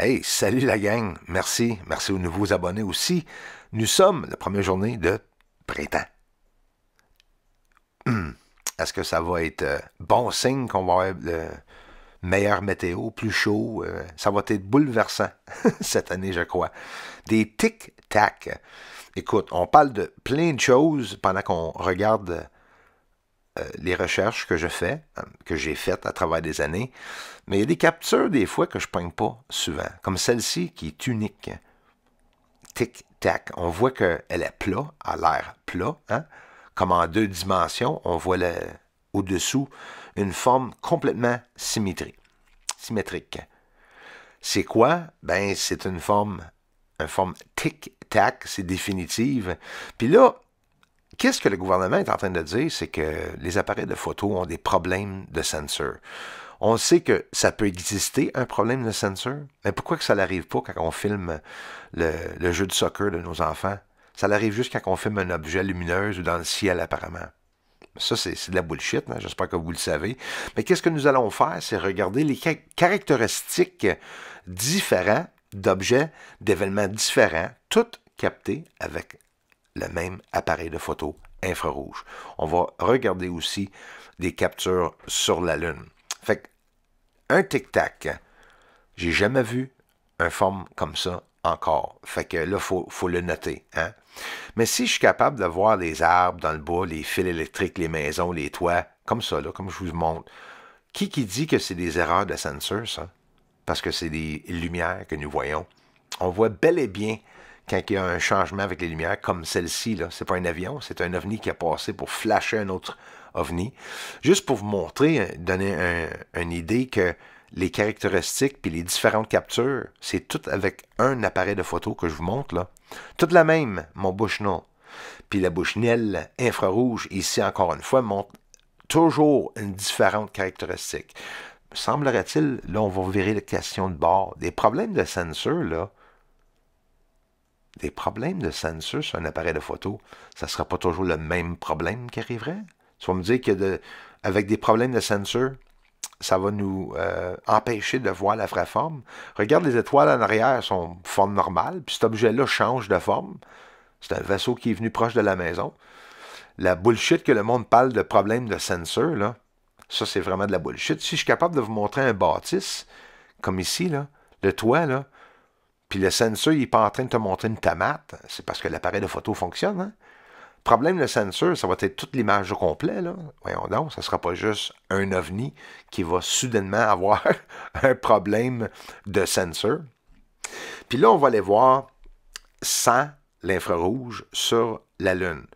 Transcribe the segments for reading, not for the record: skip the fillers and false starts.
Hey, salut la gang. Merci. Merci aux nouveaux abonnés aussi. Nous sommes la première journée de printemps. Est-ce que ça va être bon signe qu'on va avoir le meilleur météo, plus chaud? Ça va être bouleversant cette année, je crois. Des tic-tac. Écoute, on parle de plein de choses pendant qu'on regarde les recherches que je fais, que j'ai faites à travers des années. Mais il y a des captures des fois que je ne pogne pas souvent, comme celle-ci qui est unique. Tic-tac. On voit qu'elle est plat, à l'air plat, hein? Comme en deux dimensions. On voit au-dessous une forme complètement symétrique. C'est quoi? Ben, c'est une forme tic-tac, c'est définitive. Puis là, qu'est-ce que le gouvernement est en train de dire? C'est que les appareils de photo ont des problèmes de sensor. On sait que ça peut exister, un problème de sensor, mais pourquoi que ça n'arrive pas quand on filme le jeu de soccer de nos enfants? Ça arrive juste quand on filme un objet lumineux ou dans le ciel, apparemment. Ça, c'est de la bullshit, hein? J'espère que vous le savez. Mais qu'est-ce que nous allons faire? C'est regarder les caractéristiques différentes d'objets, d'événements différents, toutes captées avec le même appareil de photo infrarouge. On va regarder aussi des captures sur la Lune. Fait que, un tic-tac, j'ai jamais vu une forme comme ça encore. Fait que là, faut le noter. Hein? Mais si je suis capable de voir les arbres dans le bois, les fils électriques, les maisons, les toits, comme ça, là, comme je vous montre, qui dit que c'est des erreurs de sensor, ça? Parce que c'est des lumières que nous voyons. On voit bel et bien quand il y a un changement avec les lumières, comme celle-ci, là. C'est pas un avion, c'est un ovni qui a passé pour flasher un autre ovni. Juste pour vous montrer, donner une idée que les caractéristiques puis les différentes captures, c'est tout avec un appareil de photo que je vous montre, là. Toute la même, mon Bushnell. Puis la Bushnell infrarouge, ici encore une fois, montre toujours une différente caractéristique. Semblerait-il, là, on va virer la question de bord. Des problèmes de sensor, là, des problèmes de sensor sur un appareil de photo, ça ne sera pas toujours le même problème qui arriverait? Tu vas me dire que avec des problèmes de sensor, ça va nous empêcher de voir la vraie forme. Regarde, les étoiles en arrière sont forme normale, puis cet objet-là change de forme. C'est un vaisseau qui est venu proche de la maison. La bullshit que le monde parle de problèmes de sensor, là, ça, c'est vraiment de la bullshit. Si je suis capable de vous montrer un bâtisse, comme ici, là, le toit, là, puis le sensor, il n'est pas en train de te montrer une tomate, c'est parce que l'appareil de photo fonctionne. Hein? Problème de sensor, ça va être toute l'image au complet. Là. Voyons donc, ça ne sera pas juste un ovni qui va soudainement avoir un problème de sensor. Puis là, on va aller voir sans l'infrarouge sur la Lune.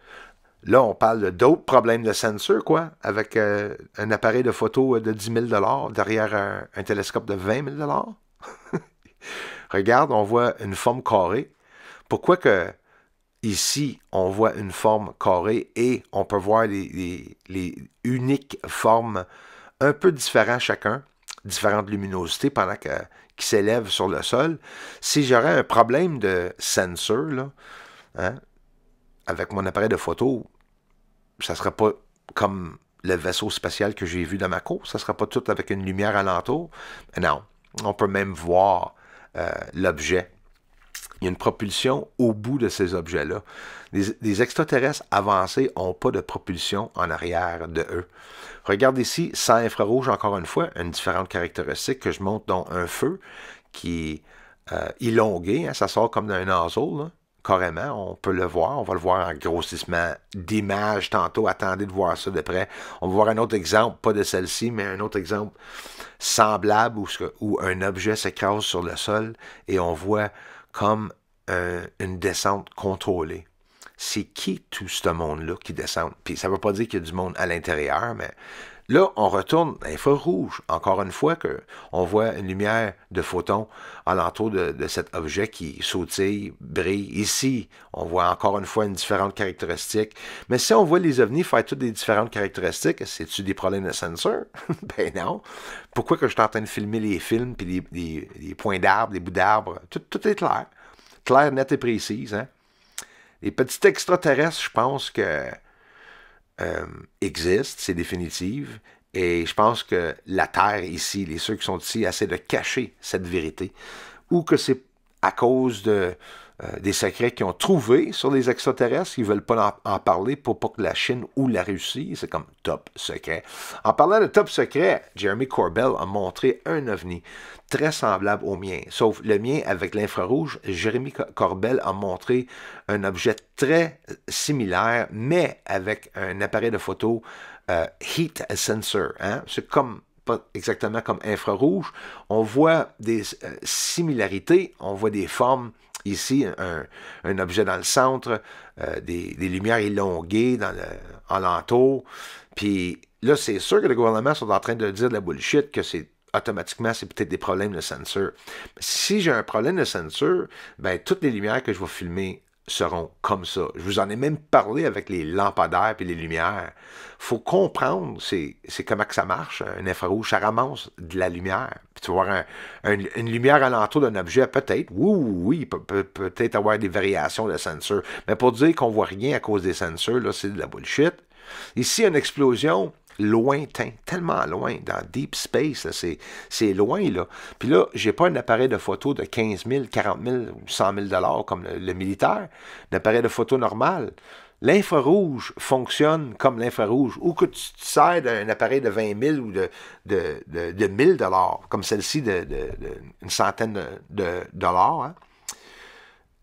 Là, on parle d'autres problèmes de sensor, quoi, avec un appareil de photo de 10 000 derrière un télescope de 20 000 Regarde, on voit une forme carrée. Pourquoi que ici, on voit une forme carrée et on peut voir les uniques formes un peu différentes chacun, différentes luminosités pendant qu'ils s'élèvent sur le sol. Si j'aurais un problème de sensor, là, hein, avec mon appareil de photo, ça ne sera pas comme le vaisseau spatial que j'ai vu dans ma cour. Ça ne sera pas tout avec une lumière alentour. Non, on peut même voir l'objet. Il y a une propulsion au bout de ces objets-là. Les extraterrestres avancés n'ont pas de propulsion en arrière de eux. Regarde ici, sans infrarouge, encore une fois, une différente caractéristique que je montre dans un feu qui est élongué. Hein, ça sort comme d'un nozzle, là. Carrément, on peut le voir. On va le voir en grossissement d'image tantôt. Attendez de voir ça de près. On va voir un autre exemple, pas de celle-ci, mais un autre exemple semblable où un objet s'écrase sur le sol et on voit comme une descente contrôlée. C'est qui tout ce monde-là qui descend? Puis ça ne veut pas dire qu'il y a du monde à l'intérieur, mais là, on retourne à l'infrarouge. Encore une fois, on voit une lumière de photons alentour de cet objet qui sautille, brille. Ici, on voit encore une fois une différente caractéristique. Mais si on voit les ovnis faire toutes des différentes caractéristiques, c'est-tu des problèmes de sensor? Ben non. Pourquoi que je suis en train de filmer les films, puis les points d'arbres, les bouts d'arbres? Tout est clair. Clair, net et précis. Hein? Les petits extraterrestres, je pense que existe, c'est définitif. Et je pense que la Terre ici, ceux qui sont ici, essaient de cacher cette vérité. ou que c'est à cause des secrets qu'ils ont trouvés sur les extraterrestres, ils ne veulent pas en parler pour pas que la Chine ou la Russie, c'est comme top secret. En parlant de top secret, Jeremy Corbell a montré un ovni très semblable au mien, sauf le mien avec l'infrarouge. Jeremy Corbell a montré un objet très similaire, mais avec un appareil de photo heat sensor. Hein? C'est comme pas exactement comme infrarouge. On voit des similarités, on voit des formes. Ici, un objet dans le centre, des lumières élonguées en l'entour. Puis là, c'est sûr que le gouvernement sont en train de dire de la bullshit, que c'est automatiquement, c'est peut-être des problèmes de censure. Si j'ai un problème de censure, ben toutes les lumières que je vais filmer seront comme ça. Je vous en ai même parlé avec les lampadaires et les lumières. Il faut comprendre c'est comment que ça marche, un infrarouge. Ça ramasse de la lumière. Puis tu vas voir une lumière alentour d'un objet, peut-être, oui, peut-être avoir des variations de sensor. Mais pour dire qu'on voit rien à cause des sensors, là, c'est de la bullshit. Ici, une explosion lointain, tellement loin, dans deep space, c'est loin, là. Puis là, j'ai pas un appareil de photo de 15 000, 40 000 ou 100 000 $ comme le militaire, un appareil de photo normal. L'infrarouge fonctionne comme l'infrarouge, ou que tu te sers d'un appareil de 20 000 ou de 1000 $, comme celle-ci une centaine de dollars, hein.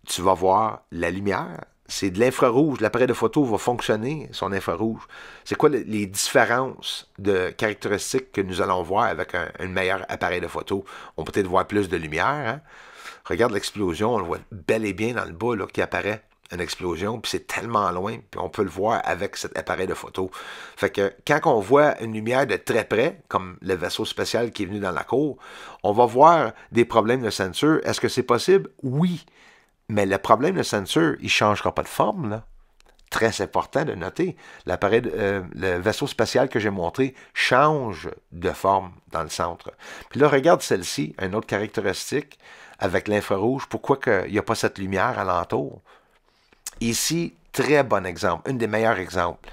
Tu vas voir la lumière. C'est de l'infrarouge. L'appareil de photo va fonctionner, son infrarouge. C'est quoi les différences de caractéristiques que nous allons voir avec un meilleur appareil de photo? On peut peut-être voir plus de lumière. Hein? Regarde l'explosion, on le voit bel et bien dans le bas là, qui apparaît, une explosion, puis c'est tellement loin, puis on peut le voir avec cet appareil de photo. Fait que quand on voit une lumière de très près, comme le vaisseau spatial qui est venu dans la cour, on va voir des problèmes de censure. Est-ce que c'est possible? Oui. Mais le problème de censure, il ne changera pas de forme, là. Très important de noter. Le vaisseau spatial que j'ai montré change de forme dans le centre. Puis là, regarde celle-ci, une autre caractéristique avec l'infrarouge. Pourquoi il n'y a pas cette lumière alentour? Ici, très bon exemple, un des meilleurs exemples.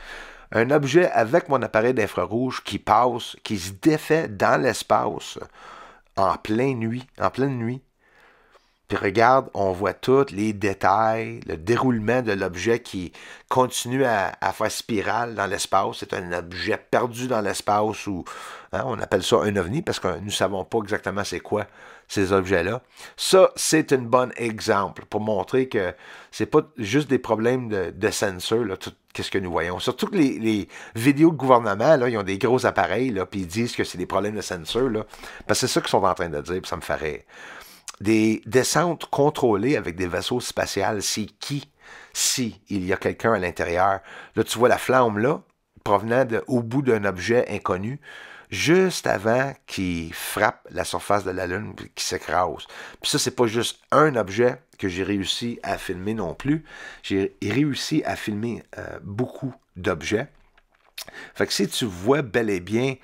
Un objet avec mon appareil d'infrarouge qui passe, qui se défait dans l'espace en pleine nuit. Puis regarde, on voit tous les détails, le déroulement de l'objet qui continue à faire spirale dans l'espace. C'est un objet perdu dans l'espace ou hein, on appelle ça un ovni parce que nous ne savons pas exactement c'est quoi ces objets-là. Ça, c'est un bon exemple pour montrer que c'est pas juste des problèmes de sensor, là, qu'est-ce que nous voyons. Surtout que les vidéos de gouvernement, là, ils ont des gros appareils, là, puis ils disent que c'est des problèmes de sensor, là, parce que c'est ça qu'ils sont en train de dire, puis ça me fait rire. Des descentes contrôlées avec des vaisseaux spatials, c'est qui? Si il y a quelqu'un à l'intérieur. Là, tu vois la flamme là, provenant au bout d'un objet inconnu, juste avant qu'il frappe la surface de la Lune, qu'il s'écrase. Puis ça, c'est pas juste un objet que j'ai réussi à filmer non plus. J'ai réussi à filmer beaucoup d'objets. Fait que si tu vois bel et bien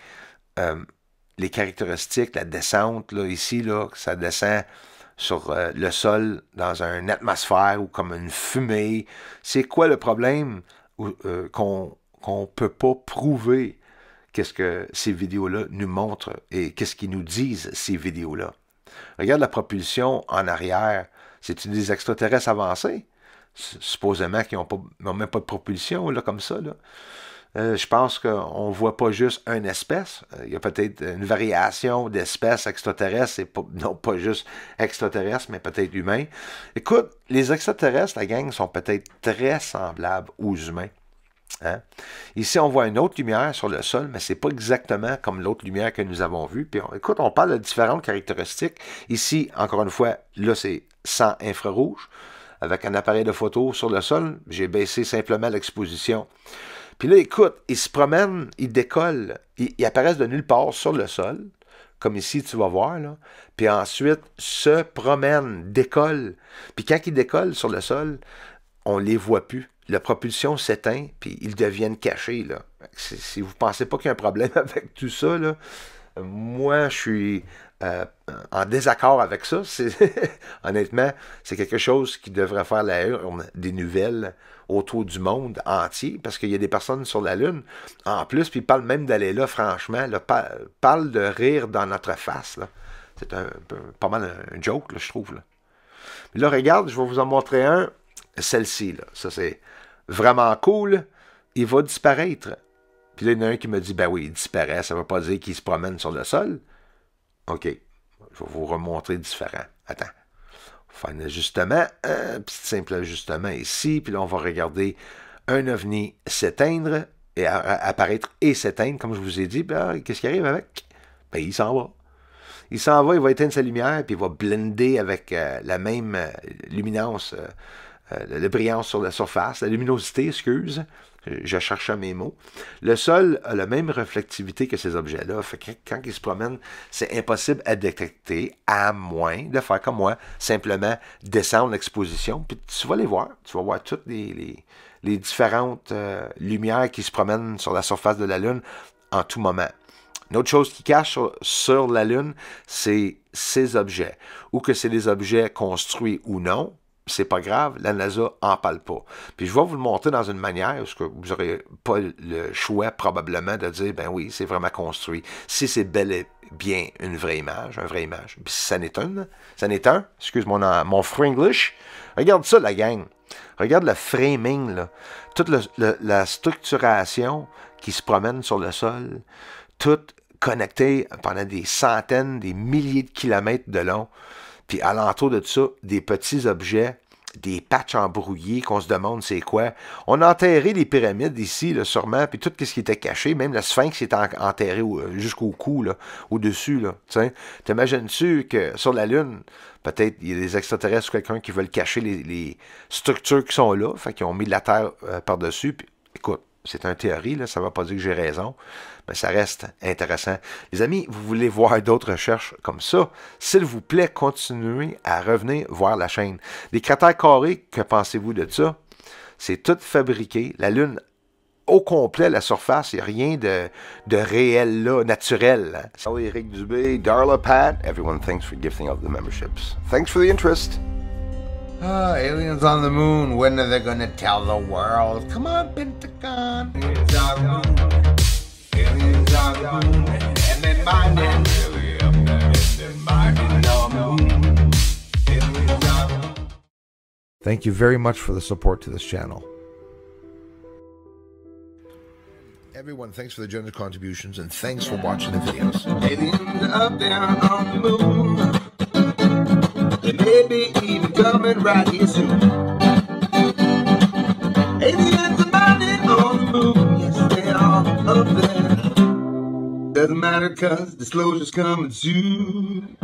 les caractéristiques, la descente, là, ici, là, ça descend sur le sol dans une atmosphère ou comme une fumée. C'est quoi le problème qu'on ne peut pas prouver? Qu'est-ce que ces vidéos-là nous montrent et qu'est-ce qu'ils nous disent, ces vidéos-là? Regarde la propulsion en arrière. C'est-tu des extraterrestres avancés? Supposément qu'ils n'ont même pas de propulsion, là, comme ça, là. Je pense qu'on ne voit pas juste une espèce. Il y a peut-être une variation d'espèces extraterrestres, et non pas juste extraterrestres, mais peut-être humains. Écoute, les extraterrestres, la gang, sont peut-être très semblables aux humains. Hein? Ici, on voit une autre lumière sur le sol, mais ce n'est pas exactement comme l'autre lumière que nous avons vue. Puis, écoute, on parle de différentes caractéristiques. Ici, encore une fois, là, c'est sans infrarouge. Avec un appareil de photo sur le sol, j'ai baissé simplement l'exposition. Puis là, écoute, ils se promènent, ils décollent, ils apparaissent de nulle part sur le sol, comme ici, tu vas voir, là. Puis ensuite, se promènent, décollent. Puis quand ils décollent sur le sol, on ne les voit plus. La propulsion s'éteint, puis ils deviennent cachés, là. Si vous ne pensez pas qu'il y a un problème avec tout ça, là, moi, je suis en désaccord avec ça. Honnêtement, c'est quelque chose qui devrait faire la une des nouvelles autour du monde entier, parce qu'il y a des personnes sur la Lune, en plus, puis ils parlent même d'aller là, franchement, là, parlent de rire dans notre face, là. C'est pas mal un joke, là, je trouve. Là. Mais là, regarde, je vais vous en montrer un. Celle-ci, là. Ça, c'est vraiment cool. Il va disparaître. Puis là, il y en a un qui me dit, ben oui, il disparaît. Ça ne veut pas dire qu'il se promène sur le sol. OK. Je vais vous remontrer différent. Attends. On va faire un ajustement. Un petit simple ajustement ici. Puis là, on va regarder un ovni s'éteindre et apparaître et s'éteindre. Comme je vous ai dit, ben, qu'est-ce qui arrive avec? Ben, il s'en va. Il s'en va, il va éteindre sa lumière, puis il va blender avec la même luminance, la brillance sur la surface, la luminosité, excuse. Je cherchais mes mots. Le sol a la même réflectivité que ces objets-là. Fait que quand ils se promènent, c'est impossible à détecter, à moins de faire comme moi, simplement descendre l'exposition, puis tu vas les voir. Tu vas voir toutes les différentes lumières qui se promènent sur la surface de la Lune en tout moment. Une autre chose qui cache sur la Lune, c'est ces objets. Ou que c'est des objets construits ou non, c'est pas grave, la NASA en parle pas. Puis je vais vous le montrer dans une manière où vous n'aurez pas le choix probablement de dire, ben oui, c'est vraiment construit. Si c'est bel et bien une vraie image, puis si ça n'est un, excuse mon Fringlish, regarde ça la gang. Regarde le framing, là. Toute la structuration qui se promène sur le sol, toute connectée pendant des centaines, des milliers de kilomètres de long. Puis alentour de ça, des petits objets, des patchs embrouillés qu'on se demande c'est quoi. On a enterré les pyramides ici, là, sûrement, puis tout ce qui était caché, même la sphinx était enterré jusqu'au cou, là, au-dessus. Là, t'imagines-tu que sur la Lune, peut-être il y a des extraterrestres ou quelqu'un qui veulent cacher les structures qui sont là, fait qu'ils ont mis de la terre par-dessus, puis écoute, c'est une théorie, là, ça ne veut pas dire que j'ai raison, mais ça reste intéressant. Les amis, vous voulez voir d'autres recherches comme ça, s'il vous plaît, continuez à revenir voir la chaîne. Les cratères carrés, que pensez-vous de ça? C'est tout fabriqué. La Lune, au complet, la surface, il n'y a rien de réel là, naturel. Hein? Salut Eric Dubé, Darla Pat, everyone, thanks for gifting up the memberships. Thanks for the interest. Aliens on the moon, when are they gonna tell the world? Come on, Pentagon. Aliens on the moon. Aliens on the moon. And they're mining. They're mining on the moon. Aliens on the moon. Thank you very much for the support to this channel. Everyone, thanks for the generous contributions and thanks for watching the videos. Aliens up there on the moon. They may be even coming right here soon. Aliens are mining on the moon. Yes, they are up there. Doesn't matter 'cause disclosure's coming soon.